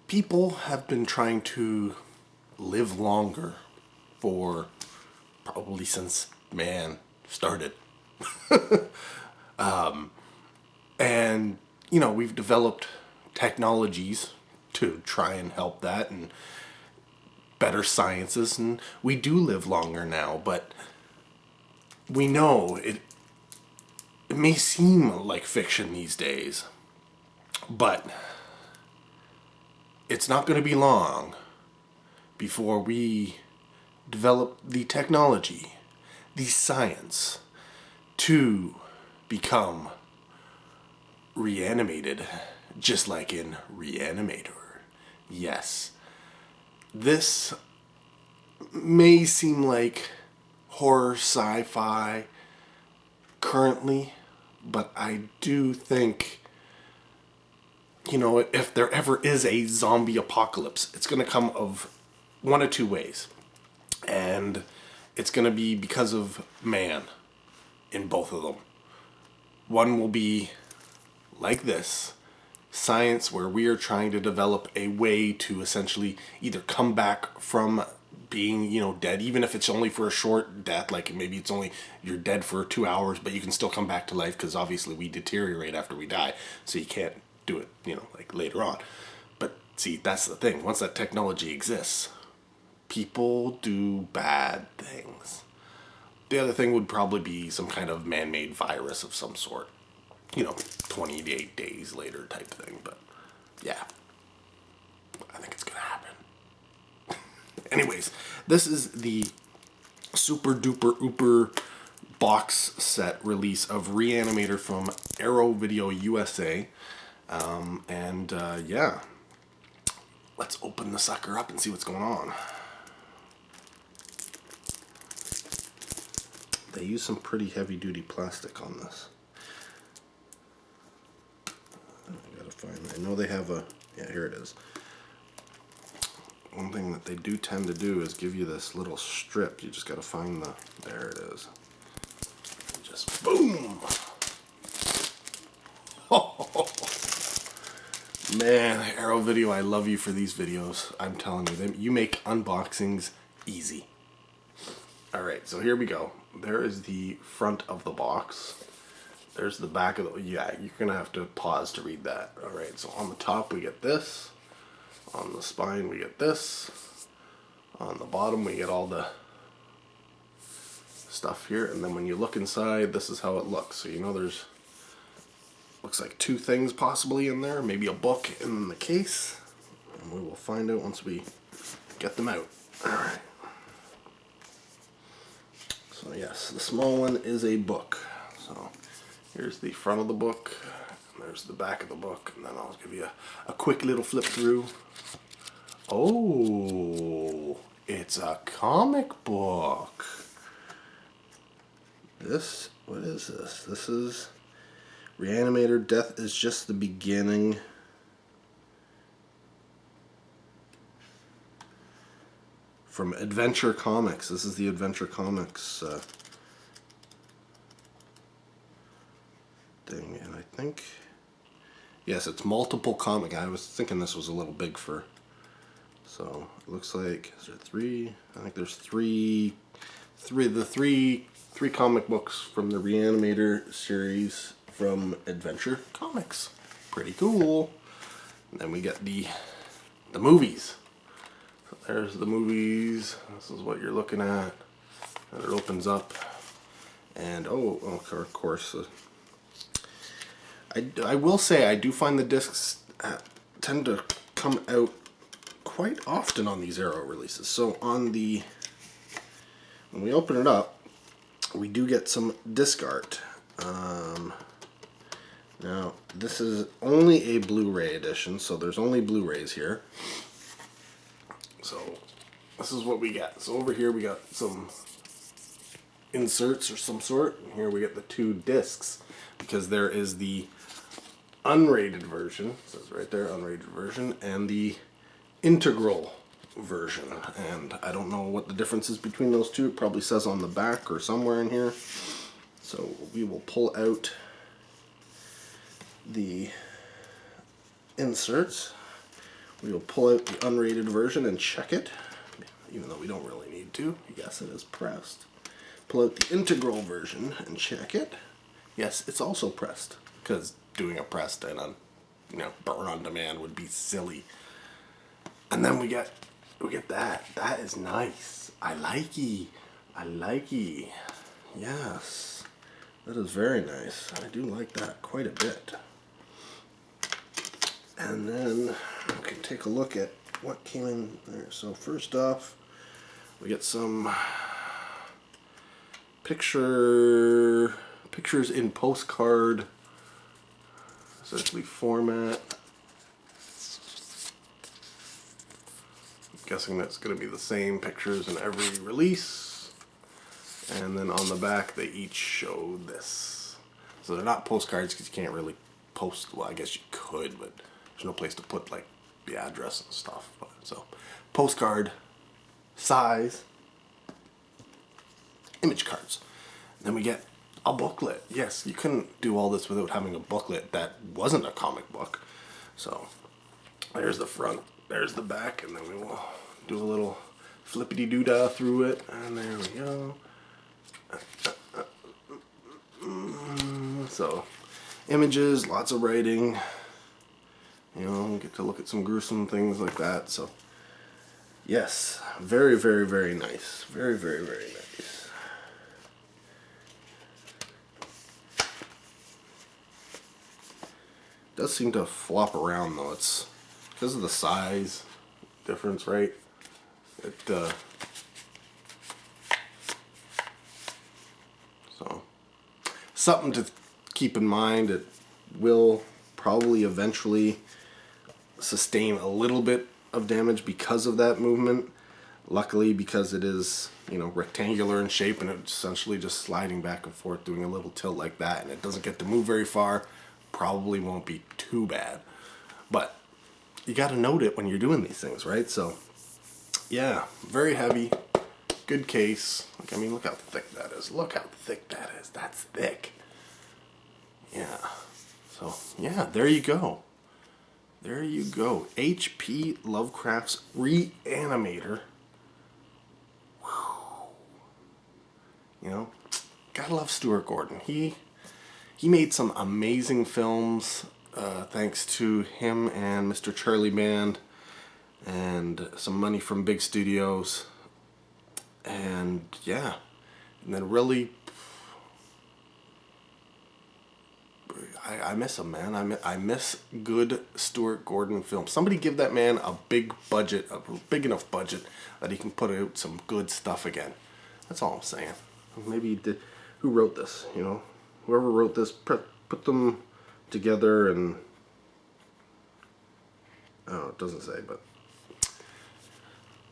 People have been trying to live longer for probably since man started. And, you know, we've developed technologies to try and help that and better sciences, and we do live longer now, but we know it may seem like fiction these days, but it's not going to be long before we develop the technology, the science, to become reanimated, just like in Re-Animator. Yes. This may seem like horror sci-fi currently, but I do think, you know, if there ever is a zombie apocalypse, it's going to come of one of two ways. And it's going to be because of man in both of them. One will be like this, science, where we are trying to develop a way to essentially either come back from being, you know, dead, even if it's only for a short death, like maybe it's only you're dead for 2 hours, but you can still come back to life, because obviously we deteriorate after we die, so you can't do it, you know, like later on. But see, that's the thing. Once that technology exists, people do bad things. The other thing would probably be some kind of man-made virus of some sort. You know, 28 days later type thing. But, yeah. I think it's gonna happen. Anyways, this is the super duper ooper box set release of Re-Animator from Arrow Video USA. Yeah. Let's open the sucker up and see what's going on. They use some pretty heavy duty plastic on this. I gotta find, I know they have a, yeah, here it is. One thing that they do tend to do is give you this little strip. You just gotta find the, there it is. Just boom! Man, Arrow Video, I love you for these videos. I'm telling you, you make unboxings easy. Alright, so here we go. There is the front of the box. There's the back of the, yeah, you're gonna have to pause to read that. Alright, so on the top we get this. On the spine we get this. On the bottom we get all the stuff here. And then when you look inside, this is how it looks. So you know there's, looks like two things possibly in there. Maybe a book in the case. And we will find out once we get them out. Alright. So yes, the small one is a book. So here's the front of the book, and there's the back of the book, and then I'll give you a quick little flip through. Oh, it's a comic book. This, what is this? This is Re-Animator, Death is Just the Beginning. From Adventure Comics. This is the Adventure Comics thing, and I think, yes, it's multiple comic. I was thinking this was a little big for, so it looks like, is there three? I think there's three comic books from the Re-Animator series from Adventure Comics. Pretty cool. And then we get the movies. So there's the movies. This is what you're looking at. And it opens up. And oh, of course. I will say I do find the discs tend to come out quite often on these Arrow releases. So on the, when we open it up, we do get some disc art. Now this is only a Blu-ray edition, so there's only Blu-rays here. So this is what we got. So over here we got some inserts or some sort. And here we get the two discs, because there is the unrated version, it says right there, unrated version, and the integral version. And I don't know what the difference is between those two. It probably says on the back or somewhere in here. So we will pull out the inserts. We will pull out the unrated version and check it, even though we don't really need to. Yes, it is pressed. Pull out the integral version and check it. Yes, it's also pressed, because doing a pressed and a burn on demand would be silly. And then we get that. That is nice. I likey. Yes, that is very nice. I do like that quite a bit. And then we can take a look at what came in there. So first off, we get some pictures in postcard, essentially format. I'm guessing that's going to be the same pictures in every release. And then on the back, they each show this. So they're not postcards because you can't really post. Well, I guess you could, but there's no place to put like the address and stuff. So postcard size image cards. And then we get a booklet. Yes, you couldn't do all this without having a booklet that wasn't a comic book. So there's the front, there's the back, and then we will do a little flippity doodah through it. And there we go. So images, lots of writing. We get to look at some gruesome things like that. So yes, very, very, very nice. Very, very, very nice. It does seem to flop around though. It's because of the size difference, right? So something to keep in mind. It will probably eventually sustain a little bit of damage because of that movement. Luckily, because it is rectangular in shape and it's essentially just sliding back and forth, doing a little tilt like that, and it doesn't get to move very far, probably won't be too bad. But you got to note it when you're doing these things, right? So yeah, very heavy, good case. I mean, look how thick that is. Look how thick that is. That's thick. Yeah. So yeah, there you go. There you go. H.P. Lovecraft's Re-Animator. Gotta love Stuart Gordon. He made some amazing films, thanks to him and Mr. Charlie Band, and some money from big studios. And yeah, and then really, I miss him, man. I miss good Stuart Gordon films. Somebody give that man a big budget, a big enough budget that he can put out some good stuff again. That's all I'm saying. Maybe he did. Who wrote this? Whoever wrote this, put them together and oh, it doesn't say, but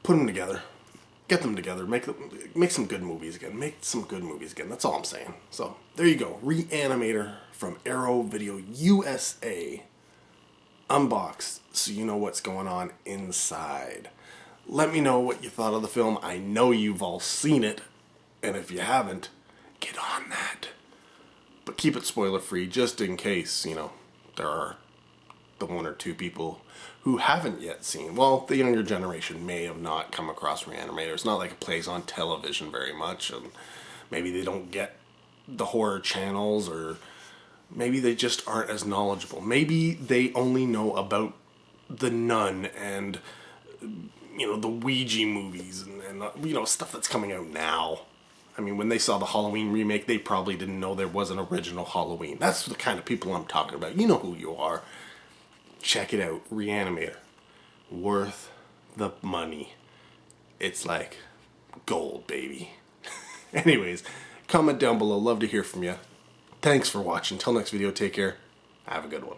put them together. Get them together. Make some good movies again. Make some good movies again. That's all I'm saying. So there you go. Re-Animator from Arrow Video USA. Unboxed so you know what's going on inside. Let me know what you thought of the film. I know you've all seen it. And if you haven't, get on that. But keep it spoiler free just in case, there are the one or two people who haven't yet seen. Well, the younger generation may have not come across Re-Animator. It's not like it plays on television very much, and maybe they don't get the horror channels, or maybe they just aren't as knowledgeable. Maybe they only know about The Nun and the Ouija movies and stuff that's coming out now. I mean, when they saw the Halloween remake, they probably didn't know there was an original Halloween. That's the kind of people I'm talking about. You know who you are. Check it out. Re-Animator. Worth the money. It's like gold, baby. Anyways, comment down below. Love to hear from you. Thanks for watching. Till next video, take care. Have a good one.